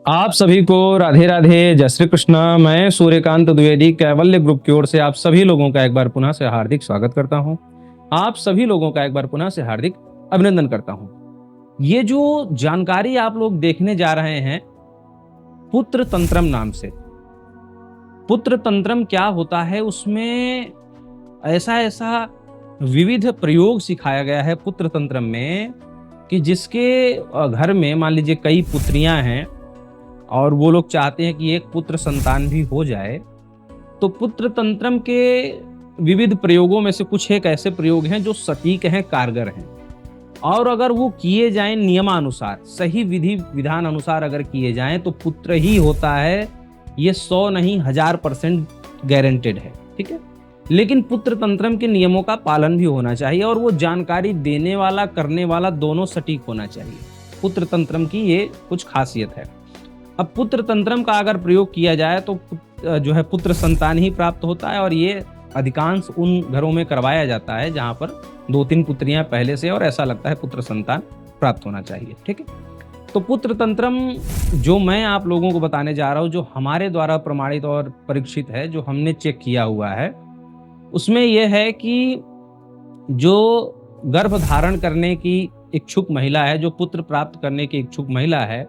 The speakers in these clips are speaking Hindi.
आप सभी को राधे राधे, जय श्री कृष्ण। मैं सूर्यकांत द्विवेदी कैवल्य ग्रुप की ओर से आप सभी लोगों का एक बार पुनः से हार्दिक स्वागत करता हूं। आप सभी लोगों का एक बार पुनः से हार्दिक अभिनंदन करता हूं। ये जो जानकारी आप लोग देखने जा रहे हैं पुत्र तंत्रम नाम से, पुत्र तंत्रम क्या होता है, उसमें ऐसा ऐसा विविध प्रयोग सिखाया गया है पुत्र तंत्रम में कि जिसके घर में मान लीजिए कई पुत्रियां हैं और वो लोग चाहते हैं कि एक पुत्र संतान भी हो जाए, तो पुत्र तंत्रम के विविध प्रयोगों में से कुछ एक ऐसे प्रयोग हैं जो सटीक हैं, कारगर हैं, और अगर वो किए जाएं नियमानुसार, सही विधि विधान अनुसार अगर किए जाएं तो पुत्र ही होता है। ये 100 नहीं 1000% गारंटेड है, ठीक है। लेकिन पुत्र तंत्रम के नियमों का पालन भी होना चाहिए और वो जानकारी देने वाला करने वाला दोनों सटीक होना चाहिए। पुत्र तंत्रम की ये कुछ खासियत है। अब पुत्र तंत्रम का अगर प्रयोग किया जाए तो जो है पुत्र संतान ही प्राप्त होता है, और ये अधिकांश उन घरों में करवाया जाता है जहां पर 2-3 पुत्रियां पहले से और ऐसा लगता है पुत्र संतान प्राप्त होना चाहिए, ठीक है। तो पुत्र तंत्रम जो मैं आप लोगों को बताने जा रहा हूं, जो हमारे द्वारा प्रमाणित और परीक्षित है, जो हमने चेक किया हुआ है, उसमें यह है कि जो गर्भ धारण करने की इच्छुक महिला है, जो पुत्र प्राप्त करने की इच्छुक महिला है,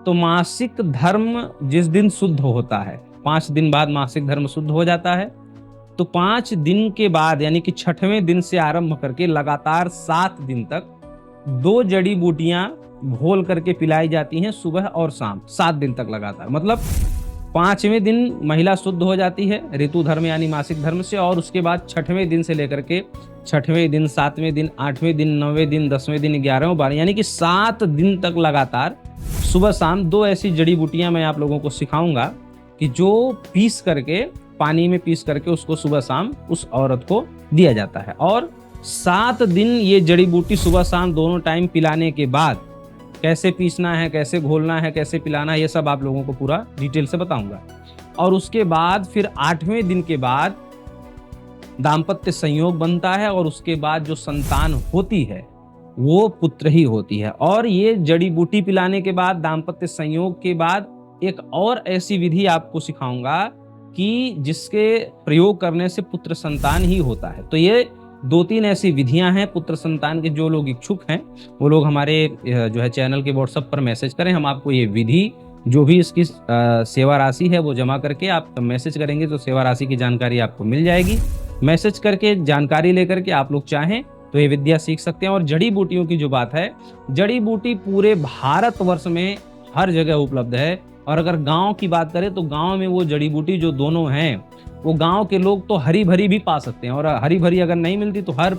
तो मासिक धर्म जिस दिन शुद्ध होता है, 5 दिन बाद मासिक धर्म शुद्ध हो जाता है, तो 5 दिन के बाद यानी कि 6वें दिन से आरंभ करके लगातार 7 दिन तक 2 जड़ी बूटियां घोल करके पिलाई जाती हैं सुबह और शाम, 7 दिन तक लगातार। मतलब 5वें दिन महिला शुद्ध हो जाती है ऋतु धर्म यानी मासिक धर्म से, और उसके बाद 6वें दिन से लेकर के 6वें दिन, 7वें दिन, 8वें दिन, 9वें दिन, 10वें दिन, 11वें, 12वें यानी कि 7 दिन तक लगातार सुबह शाम 2 ऐसी जड़ी बूटियां मैं आप लोगों को सिखाऊंगा कि जो पीस करके, पानी में पीस करके उसको सुबह शाम उस औरत को दिया जाता है। और 7 दिन ये जड़ी बूटी सुबह शाम दोनों टाइम पिलाने के बाद कैसे पीसना है, कैसे घोलना है, कैसे पिलाना है, ये सब आप लोगों को पूरा डिटेल से बताऊंगा। और उसके बाद फिर 8वें दिन के बाद दाम्पत्य संयोग बनता है, और उसके बाद जो संतान होती है वो पुत्र ही होती है। और ये जड़ी बूटी पिलाने के बाद, दाम्पत्य संयोग के बाद, एक और ऐसी विधि आपको सिखाऊंगा कि जिसके प्रयोग करने से पुत्र संतान ही होता है। तो ये 2-3 ऐसी विधियां हैं पुत्र संतान के। जो लोग इच्छुक हैं वो लोग हमारे जो है चैनल के व्हाट्सएप पर मैसेज करें, हम आपको ये विधि, जो भी इसकी सेवा राशि है वो जमा करके आप मैसेज करेंगे तो सेवा राशि की जानकारी आपको मिल जाएगी। मैसेज करके जानकारी लेकर के आप लोग चाहें तो ये विद्या सीख सकते हैं। और जड़ी बूटियों की जो बात है, जड़ी बूटी पूरे भारतवर्ष में हर जगह उपलब्ध है। और अगर गांव की बात करें तो गांव में वो जड़ी बूटी जो दोनों हैं, वो गांव के लोग तो हरी भरी भी पा सकते हैं, और हरी भरी अगर नहीं मिलती तो हर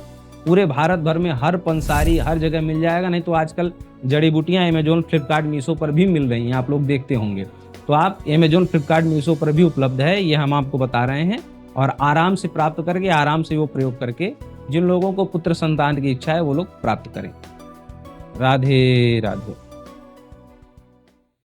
पूरे भारत भर में हर पंसारी हर जगह मिल जाएगा। नहीं तो आजकल जड़ी बूटियां अमेजोन, फ्लिपकार्ट, मीशो पर भी मिल रही हैं, आप लोग देखते होंगे। तो आप अमेजोन, फ्लिपकार्ट, मीशो पर भी उपलब्ध है, ये हम आपको बता रहे हैं। और आराम से प्राप्त करके, आराम से वो प्रयोग करके जिन लोगों को पुत्र संतान की इच्छा है वो लोग प्राप्त करें। राधे राधे।